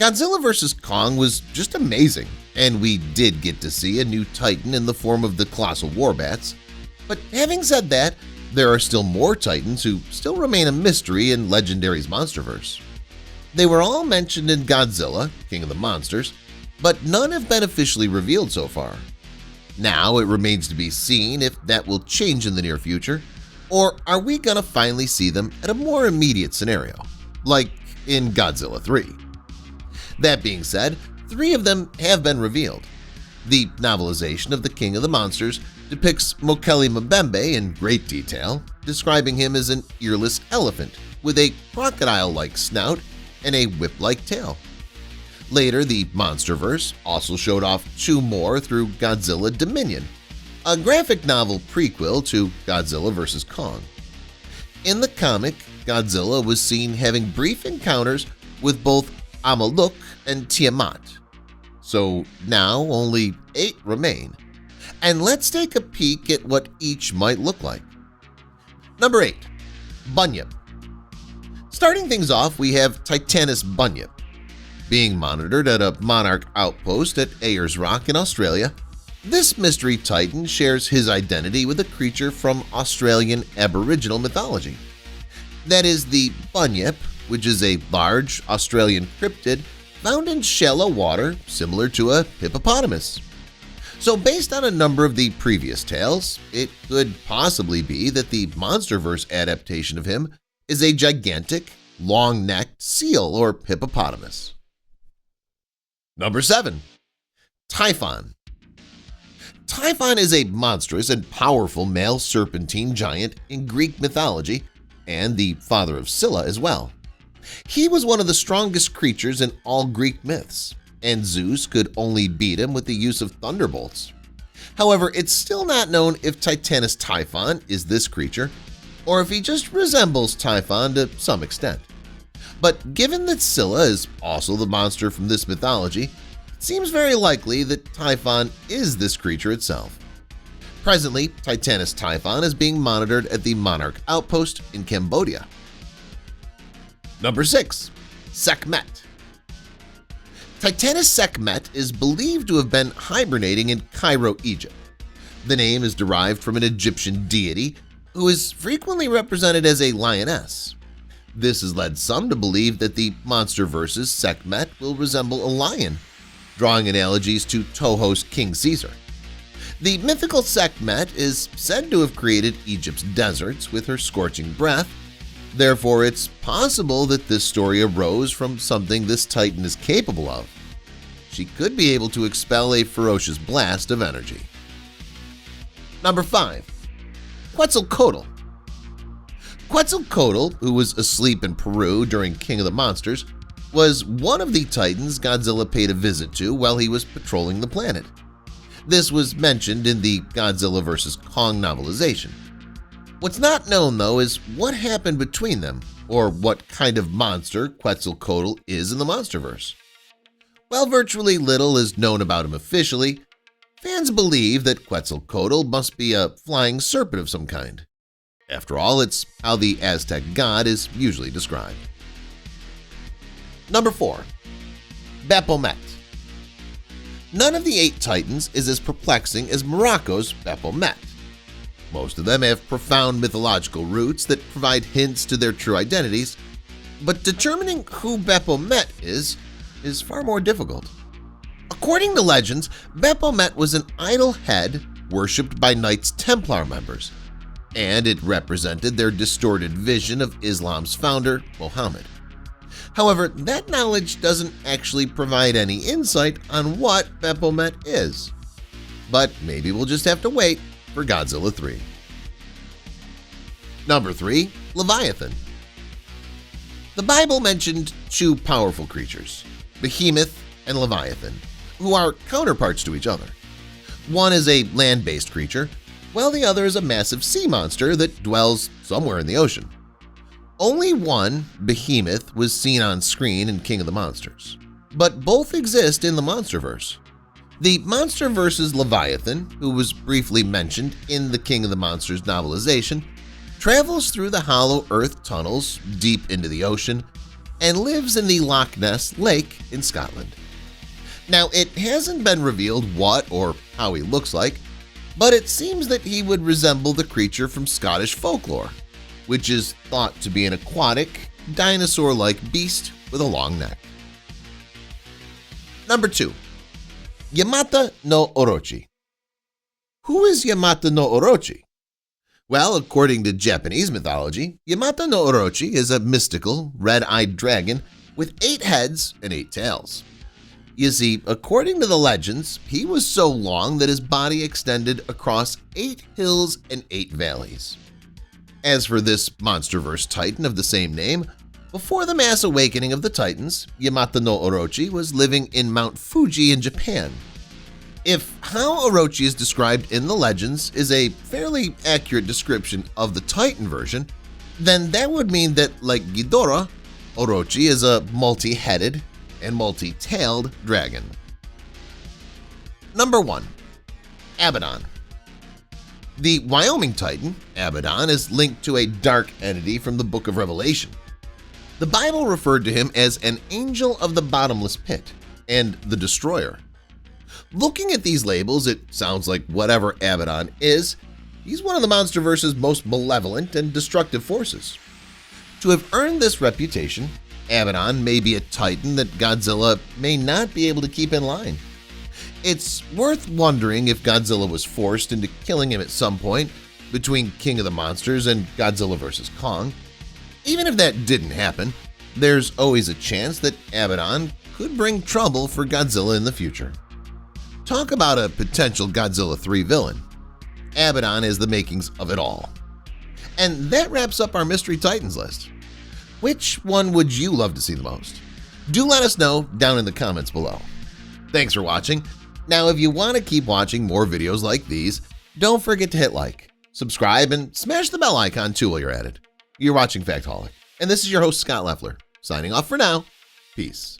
Godzilla vs. Kong was just amazing, and we did get to see a new titan in the form of the colossal warbats. But having said that, there are still more titans who still remain a mystery in Legendary's Monsterverse. They were all mentioned in Godzilla, King of the Monsters, but none have been officially revealed so far. Now it remains to be seen if that will change in the near future, or are we gonna finally see them at a more immediate scenario, like in Godzilla 3. That being said, 3 of them have been revealed. The novelization of the King of the Monsters depicts Mokele Mbembe in great detail, describing him as an earless elephant with a crocodile-like snout and a whip-like tail. Later, the Monsterverse also showed off 2 more through Godzilla Dominion, a graphic novel prequel to Godzilla vs. Kong. In the comic, Godzilla was seen having brief encounters with both Amaluk and Tiamat. So now only 8 remain, and let's take a peek at what each might look like. Number 8. BUNYIP. Starting things off, we have Titanus BUNYIP. Being monitored at a Monarch outpost at Ayers Rock in Australia, this mystery titan shares his identity with a creature from Australian Aboriginal mythology. That is the BUNYIP, which is a large Australian cryptid found in shallow water similar to a hippopotamus. So based on a number of the previous tales, it could possibly be that the Monsterverse adaptation of him is a gigantic, long-necked seal or hippopotamus. Number 7. TYPHON. TYPHON is a monstrous and powerful male serpentine giant in Greek mythology and the father of Scylla as well. He was one of the strongest creatures in all Greek myths, and Zeus could only beat him with the use of thunderbolts. However, it's still not known if Titanus TYPHON is this creature or if he just resembles TYPHON to some extent. But given that Scylla is also the monster from this mythology, it seems very likely that TYPHON is this creature itself. Presently, Titanus TYPHON is being monitored at the Monarch Outpost in Cambodia. Number 6. SEKHMET. Titanus SEKHMET is believed to have been hibernating in Cairo, Egypt. The name is derived from an Egyptian deity who is frequently represented as a lioness. This has led some to believe that the Monsterverse's SEKHMET will resemble a lion, drawing analogies to Toho's King Caesar. The mythical SEKHMET is said to have created Egypt's deserts with her scorching breath. Therefore, it's possible that this story arose from something this titan is capable of. She could be able to expel a ferocious blast of energy. Number 5. QUETZALCOATL. QUETZALCOATL, who was asleep in Peru during King of the Monsters, was one of the titans Godzilla paid a visit to while he was patrolling the planet. This was mentioned in the Godzilla vs. Kong novelization. What's not known, though, is what happened between them or what kind of monster QUETZALCOATL is in the Monsterverse. While virtually little is known about him officially, fans believe that QUETZALCOATL must be a flying serpent of some kind. After all, it's how the Aztec god is usually described. Number 4. BAPHOMET. None of the 8 titans is as perplexing as Morocco's BAPHOMET. Most of them have profound mythological roots that provide hints to their true identities, but determining who BAPHOMET is far more difficult. According to legends, BAPHOMET was an idol head worshipped by Knights Templar members, and it represented their distorted vision of Islam's founder, Muhammad. However, that knowledge doesn't actually provide any insight on what BAPHOMET is. But maybe we'll just have to wait for Godzilla 3. Number 3. Leviathan. The Bible mentioned 2 powerful creatures, Behemoth and Leviathan, who are counterparts to each other. One is a land-based creature, while the other is a massive sea monster that dwells somewhere in the ocean. Only one, Behemoth, was seen on screen in King of the Monsters, but both exist in the Monsterverse. The Monsterverse's Leviathan, who was briefly mentioned in the King of the Monsters novelization, travels through the hollow earth tunnels deep into the ocean, and lives in the Loch Ness Lake in Scotland. Now, it hasn't been revealed what or how he looks like, but it seems that he would resemble the creature from Scottish folklore, which is thought to be an aquatic, dinosaur-like beast with a long neck. Number 2. Yamata no Orochi. Who is Yamata no Orochi? Well, according to Japanese mythology, Yamata no Orochi is a mystical, red-eyed dragon with 8 heads and 8 tails. You see, according to the legends, he was so long that his body extended across 8 hills and 8 valleys. As for this monsterverse titan of the same name, before the mass awakening of the Titans, Yamata no Orochi was living in Mount Fuji in Japan. If how Orochi is described in the legends is a fairly accurate description of the Titan version, then that would mean that, like Ghidorah, Orochi is a multi-headed and multi-tailed dragon. Number 1. Abaddon. The Wyoming Titan, Abaddon, is linked to a dark entity from the Book of Revelation. The Bible referred to him as an angel of the bottomless pit and the destroyer. Looking at these labels, it sounds like whatever Abaddon is, he's one of the MonsterVerse's most malevolent and destructive forces. To have earned this reputation, Abaddon may be a titan that Godzilla may not be able to keep in line. It's worth wondering if Godzilla was forced into killing him at some point between King of the Monsters and Godzilla vs. Kong. Even if that didn't happen, there's always a chance that Abaddon could bring trouble for Godzilla in the future. Talk about a potential Godzilla 3 villain. Abaddon is the makings of it all. And that wraps up our Mystery Titans list. Which one would you love to see the most? Do let us know down in the comments below. Thanks for watching. Now, if you want to keep watching more videos like these, don't forget to hit like, subscribe, and smash the bell icon too while you're at it. You're watching Factholic, and this is your host Scott Leffler, signing off for now. Peace.